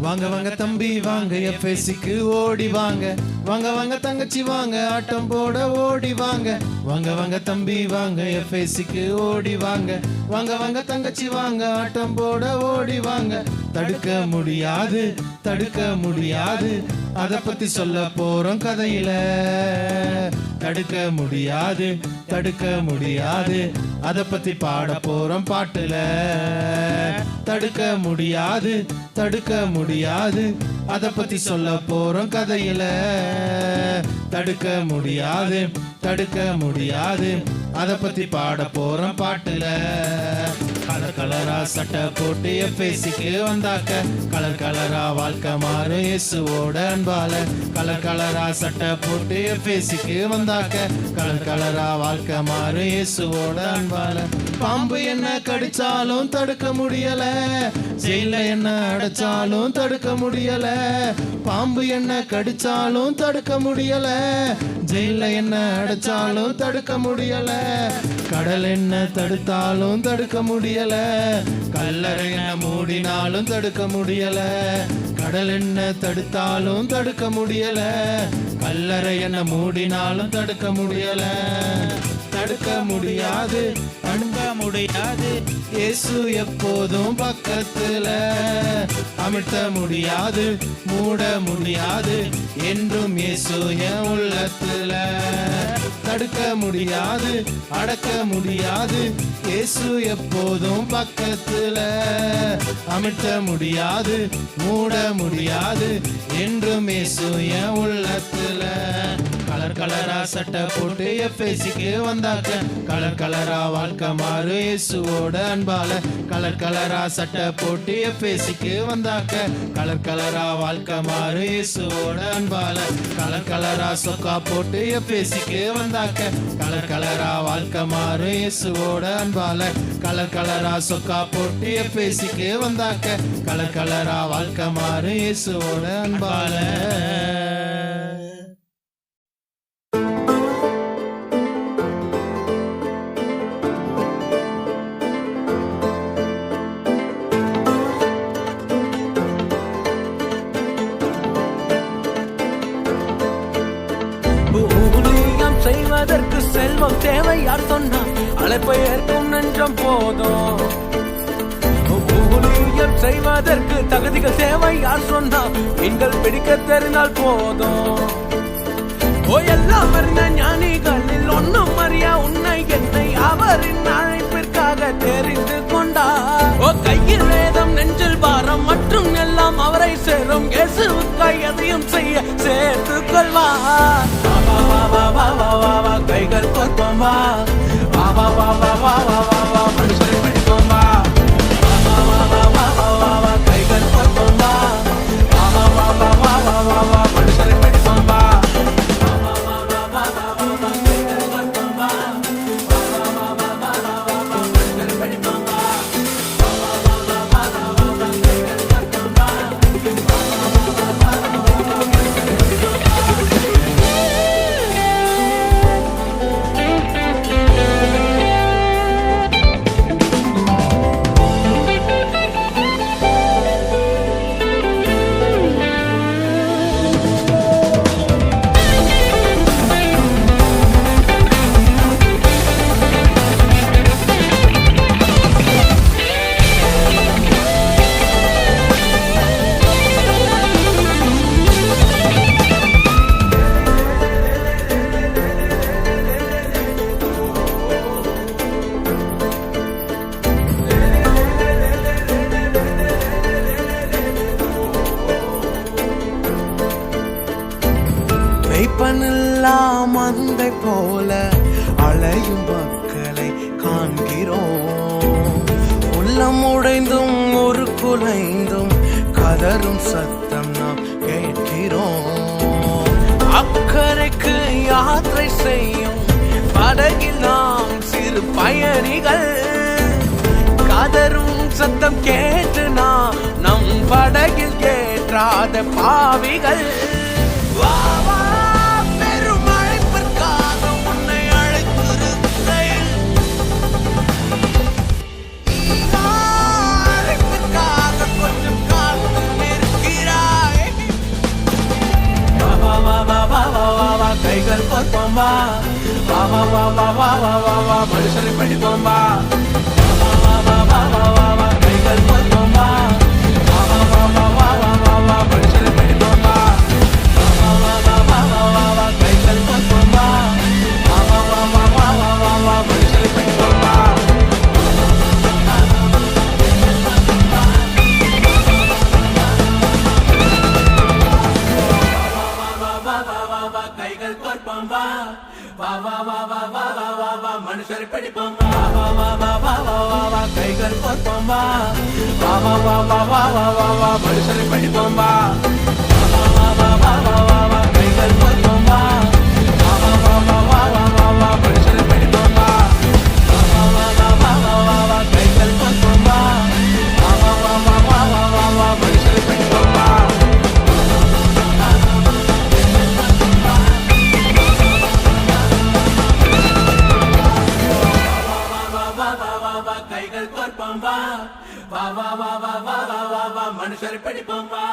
வாங்க வாங்க தம்பி வாங்க எஃப்எஸ்சிக்கு ஓடி வாங்க. வாங்க வாங்க தங்கச்சி வாங்க ஆட்டம் போட ஓடி வாங்க. வாங்க வாங்க தம்பி வாங்க எஃப்எஸ்சிக்கு ஓடி வாங்க. வாங்க வாங்க தங்கச்சி வாங்க ஆட்டம் போட ஓடி வாங்க. தடுக்க முடியாது தடுக்க முடியாது அத பத்தி சொல்ல போறோம் கதையில. தடுக்க முடியாது தடுக்க முடியாது அத பத்தி பாட போறோம் பாட்டுல. தடுக்க முடியாது தடுக்க முடியாது அத பத்தி சொல்ல போறோம் கதையில. தடுக்க முடியாது தடுக்க முடியாது அத பத்தி பாட போறோம் பாட்டுல. கலர் கலரா சட்டை போட்டு எஃப்எஸ்சிக்கு வந்தாக்க கலர் கலரா வாழ்க்கை மாறும் இயேசுவோட அன்பால. கலர் கலரா சட்டை போட்டு எஃப்எஸ்சிக்கு வந்தாக்க கலர் கலரா வாழ்க்கை மாறும் இயேசுவோட அன்பால. பாம்பு என்ன கடிச்சாலும் தடுக்க முடியல, ஜெயில என்ன அடைச்சாலும் தடுக்க முடியல. பாம்பு என்ன கடிச்சாலும் தடுக்க முடியல, ஜெயில என்ன அடைச்சாலும் தடுக்க முடியல. கடல் என்ன தடுத்தாலும் தடுக்க முடியல, கல்லறை என்ன மூடினாலும் தடுக்க முடியல. கடல் என்ன தடுத்தாலும் தடுக்க முடியல, கல்லறை என்ன மூடினாலும் தடுக்க முடியல. தடுக்க முடியாது தடுக்க முடியாது இயேசு எப்போதும் பக்கத்துல. அமிழ்த்த முடியாது மூட முடியாது என்றும் இயேசு என் உள்ளத்துல. தடுக்க முடியாது அடக்க முடியாது இயேசு எப்போதும் பக்கத்துல. அமிழ்த்த முடியாது மூட முடியாது என்றும் இயேசு என் உள்ளத்துல. கலர் கலரா சட்டை போட்டு எஃப்எஸ்சிக்கு வந்தாக்க கலர் கலரா வாழ்க்கை மாறு இயேசுவோட அன்பால. கலர் கலரா சட்டை போட்டு எஃப்எஸ்சிக்கு வந்தாக்க கலர் கலரா வாழ்க்கை மாறு இயேசுவோட அன்பால. கலர் கலரா சொக்கா போட்டு எஃப்எஸ்சிக்கு வந்தாக்க கலர் கலரா வாழ்க்கை மாறு இயேசுவோட அன்பால. கலர் கலரா சொக்கா போட்டு எஃப்எஸ்சிக்கு வந்தாக்க கலர் கலரா வாழ்க்கை மாறு இயேசுவோட அன்பால. செய்வதற்கு செல்வம் தேவை யார் சொன்னார்? அழைப்பை ஏற்கும் நெஞ்சம் போதும். ஊழியம் செய்வதற்கு தகுதிகள் தேவை யார் சொன்னார்? நீங்கள் பிடிக்க தெரிந்தால் போதும். எல்லாம் அறிந்த ஞானிகளில் ஒன்னும் அறியா உன்னை என்னை அவரின் அழைப்பிற்காக தெரிந்து கொண்டார். கையில் வேதம் நெஞ்சில் பாரம் மற்றும் எல்லாம் அவரை சேரும். இயேசுவுக்காய் எதையும் செய்ய சேர்த்து கொள்வார். கைகள் கொற்போம் வா வா வா வா வா வா வா வா வா மனுஷரை பிடிப்போம் வா வா வா வா வா வா வா வா கைகள் கொற்போம் வா வா வா வா வா வா வா வா வா மனுஷரை பிடிப்போம் வா வா வா வா வா வா வா வா கைகள் கொற்போம் வா வா வா வா வா வா வா வா மனுஷரை பிடிப்போம் வா வா வா வா வா வா வா வா கைகள் கொற்போம் வா வா வா வா வா வா வா மனுஷரை பிடிப்போம் வா. மந்தை போல அலையும் மக்களை காண்கிறோம். உள்ளம் உடைந்தும் ஒரு குலைந்தும் கதரும் சத்தம் நாம் கேட்கிறோம். அக்கறைக்கு யாத்திரை செய்யும் படகில் நாம் சிறு பயணிகள். கதரும் சத்தம் கேட்டு நாம் நம் படகில் ஏற்றாத பாவிகள். கொஞ்சம் காத்து நிற்கிறேன். கைகள் கோர்ப்போம் வா வா வா வா வா வா வா வா வா மனுஷரை படிப்போம் வா வா வா வா வா வா வா வா கைகள் கோர்ப்போம் வா வா வா வா வா வா வா வா வா மனுஷரை படிப்போம் வா வா வா வா வா வா வா வா கைகள் கோர்ப்போம் வா வா வா வா வா வா வா வா வா மனுஷரை படிப்போம் வா கைகள் கோர்ப்போம் வா வா வா வா வா வா வா வா வா மனுஷரை படிப்போம் வா வா வா வா வா வா வா வா கைகள் கோர்ப்போம் வா வா வா வா வா வா வா வா வா மனுஷரை படிப்போம் வா வா வா வா வா வா வா வா கைகள் கோர்ப்போம் வா வா வா வா வா வா வா வா வா மனுஷரை படிப்போம் வா வா வா வா வா வா வா வா கைகள் கோர்ப்போம் வா வா வா வா வா வா வா வா வா மனுஷரை படிப்போம் வா கைகள் கோர்ப்போம் வா வா வா வா வா வா வா வா மனுஷரை படிப்போம் வா